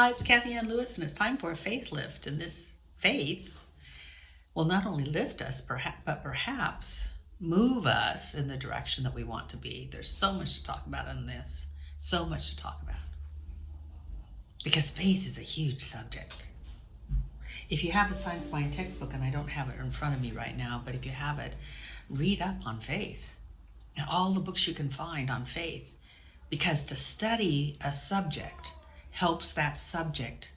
Hi, it's Kathianne Lewis, and it's time for a faith lift. And this faith will not only lift us, but perhaps move us in the direction that we want to be. There's so much to talk about in this, so much to talk about. Because faith is a huge subject. If you have the Science Mind textbook, and I don't have it in front of me right now, but if you have it, read up on faith and all the books you can find on faith. Because to study a subject helps that subject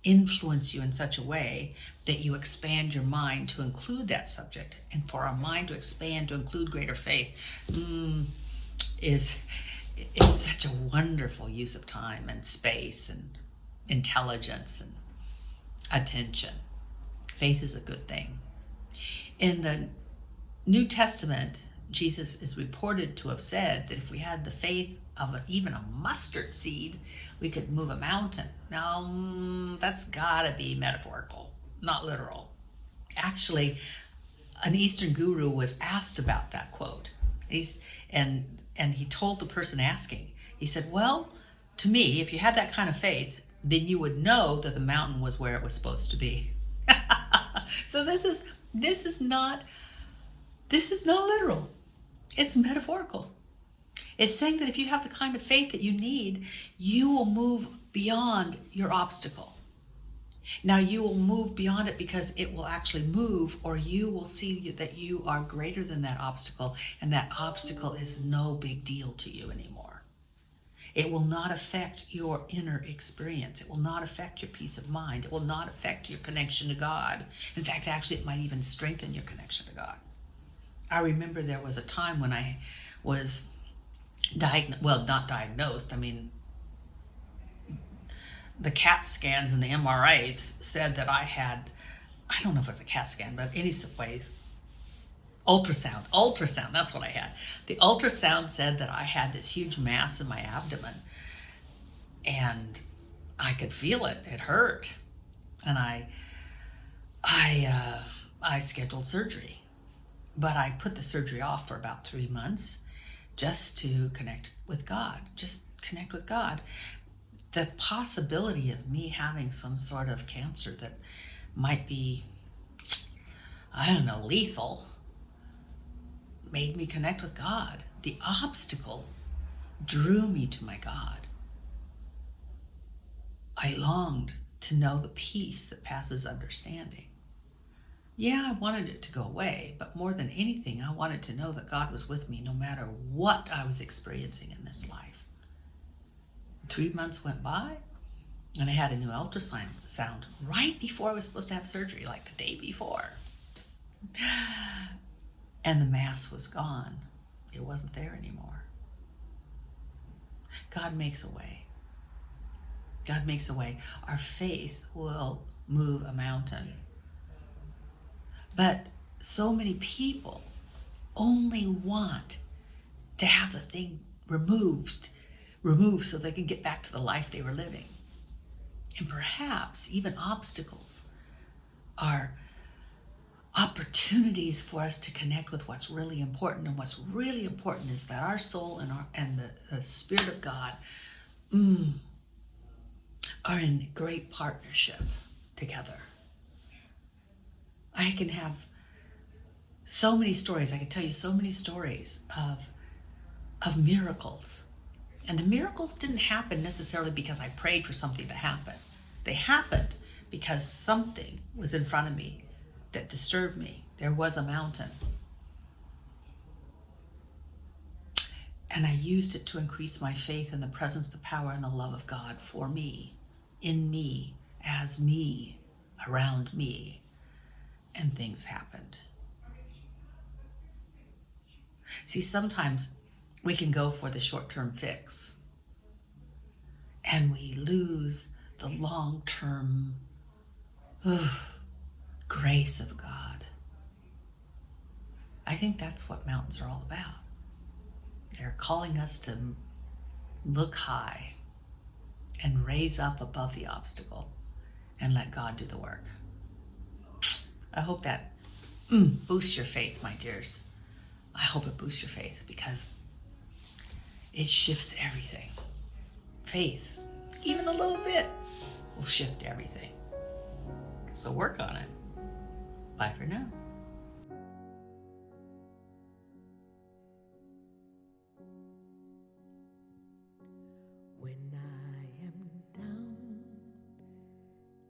influence you in such a way that you expand your mind to include that subject. And for our mind to expand to include greater faith is such a wonderful use of time and space and intelligence and attention. Faith is a good thing. In the New Testament, Jesus is reported to have said that if we had the faith of even a mustard seed, we could move a mountain. Now, that's gotta be metaphorical, not literal. Actually, an Eastern guru was asked about that quote. And he told the person asking, he said, well, to me, if you had that kind of faith, then you would know that the mountain was where it was supposed to be. So this is not literal. It's metaphorical. It's saying that if you have the kind of faith that you need, you will move beyond your obstacle. Now, you will move beyond it because it will actually move, or you will see that you are greater than that obstacle, and that obstacle is no big deal to you anymore. It will not affect your inner experience. It will not affect your peace of mind. It will not affect your connection to God. In fact, actually, it might even strengthen your connection to God. I remember there was a time when I was not diagnosed. I mean, the CAT scans and the MRIs said that I had, I don't know if it was a CAT scan, but anyways, ultrasound, that's what I had. The ultrasound said that I had this huge mass in my abdomen, and I could feel it. It hurt. And I scheduled surgery, but I put the surgery off for about 3 months just to connect with God, The possibility of me having some sort of cancer that might be, I don't know, lethal, made me connect with God. The obstacle drew me to my God. I longed to know the peace that passes understanding. Yeah, I wanted it to go away, but more than anything, I wanted to know that God was with me no matter what I was experiencing in this life. 3 months went by, and I had a new ultrasound right before I was supposed to have surgery, like the day before. And the mass was gone. It wasn't there anymore. God makes a way. God makes a way. Our faith will move a mountain. But so many people only want to have the thing removed so they can get back to the life they were living. And perhaps even obstacles are opportunities for us to connect with what's really important. And what's really important is that our soul and the Spirit of God are in great partnership together. I can have so many stories. I can tell you so many stories of miracles. And the miracles didn't happen necessarily because I prayed for something to happen. They happened because something was in front of me that disturbed me. There was a mountain. And I used it to increase my faith in the presence, the power, and the love of God for me, in me, as me, around me. And things happened. See, sometimes we can go for the short-term fix, and we lose the long-term grace of God. I think that's what mountains are all about. They're calling us to look high and raise up above the obstacle and let God do the work. I hope that boosts your faith, my dears. I hope it boosts your faith because it shifts everything. Faith, even a little bit, will shift everything. So work on it. Bye for now. When I am down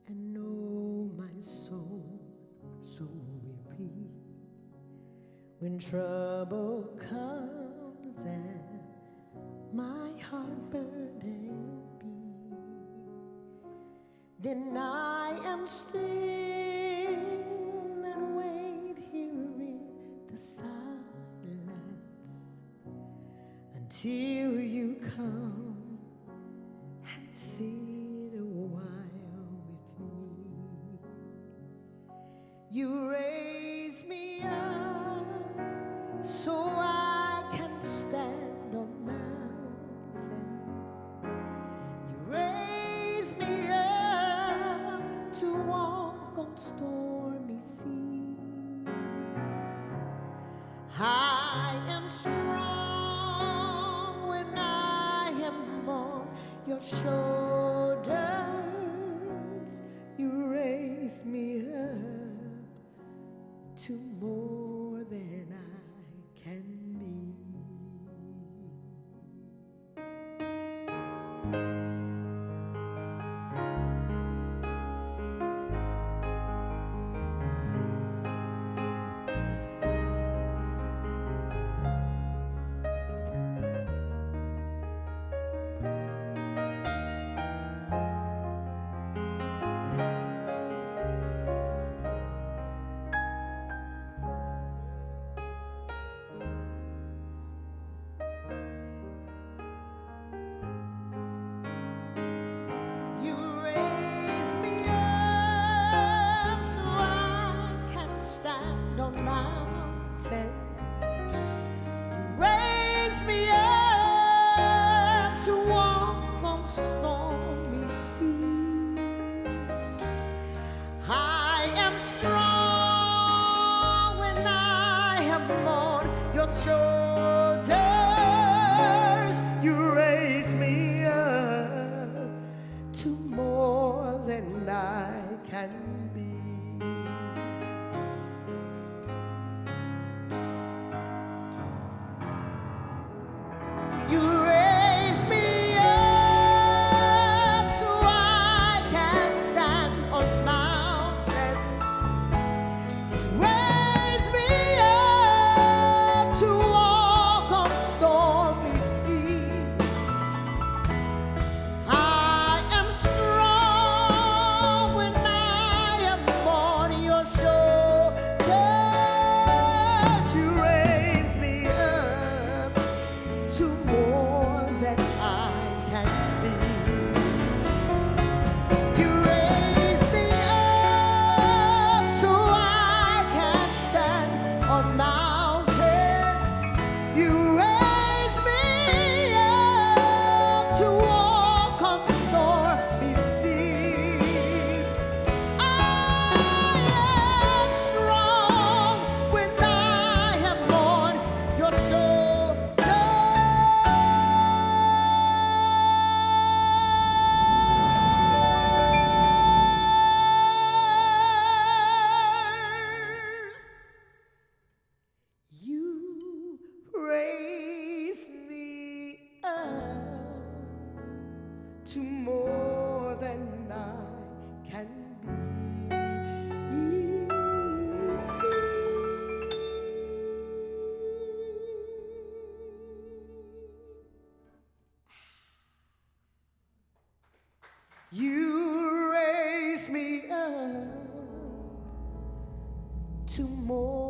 and know my soul so weary, when trouble comes and my heart burdened be, then I am still and wait here in the silence until you come and sit a while with me. You raise me up so I can stand on mountains. You raise me up to walk on stormy seas. I am strong when I am on your shoulders. You raise me up to more than I can be. You raise me up so I can stand on mountains. You raise me up to walk on stormy seas. I am strong when I am on your shoulders. You raise me up to more than I can be. You raise me up so I can stand on mountains. Raise me up to walk on stormy seas. I am strong when I am on your shoulders. You raise me up to more than I can be. You raise me up so I can stand on mountains. You raise me up to walk on stormy seas. I am strong when I am on your shoulders. You raise me up to more than I can be. You raise me up to more